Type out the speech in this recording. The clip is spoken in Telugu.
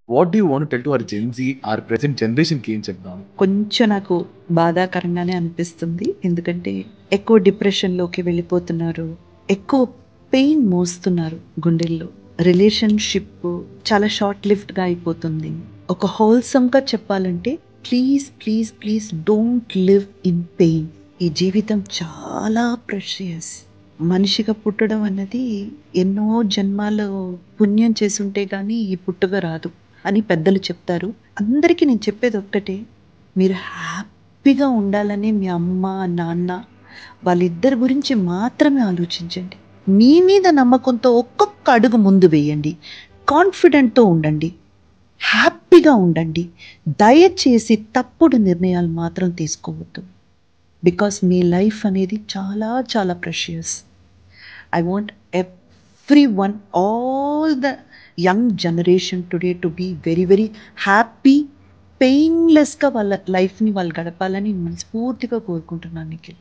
What do you want to tell to our Gen Z, our present జనరేషన్‌కి ఏం చెప్దాం? కొంచెం నాకు బాధాకరంగానే అనిపిస్తుంది. ఎందుకంటే ఎక్కువ డిప్రెషన్‌లోకి వెళ్ళిపోతున్నారు. ఎక్కువ పెయిన్ మోస్తున్నారు గుండెల్లో. రిలేషన్‌షిప్ చాలా షార్ట్ లివ్డ్‌గా అయిపోతుంది. ఒక హోల్సమ్‌గా చెప్పాలంటే please, please, please don't live in pain. ఈ జీవితం చాలా ప్రెషియస్. మనిషిగా పుట్టడం అన్నది ఎన్నో జన్మాలు పుణ్యం చేసుంటే గానీ ఈ పుట్టుక రాదు అని పెద్దలు చెప్తారు. అందరికీ నేను చెప్పేది ఒక్కటే, మీరు హ్యాపీగా ఉండాలని మీ అమ్మ, నాన్న వాళ్ళిద్దరి గురించి మాత్రమే ఆలోచించండి. మీ మీద నమ్మకంతో ఒక్కొక్క అడుగు ముందు వేయండి. కాన్ఫిడెంట్‌తో ఉండండి. హ్యాపీగా ఉండండి. దయచేసి తప్పుడు నిర్ణయాలు మాత్రం తీసుకోవద్దు. బికాస్ మీ లైఫ్ అనేది చాలా చాలా precious. I want everyone, all the young generation today to be very, very happy, పెయిన్‌లెస్‌గా వాళ్ళ లైఫ్‌ని వాళ్ళు గడపాలని మనస్ఫూర్తిగా కోరుకుంటున్నాను నిఖిల్.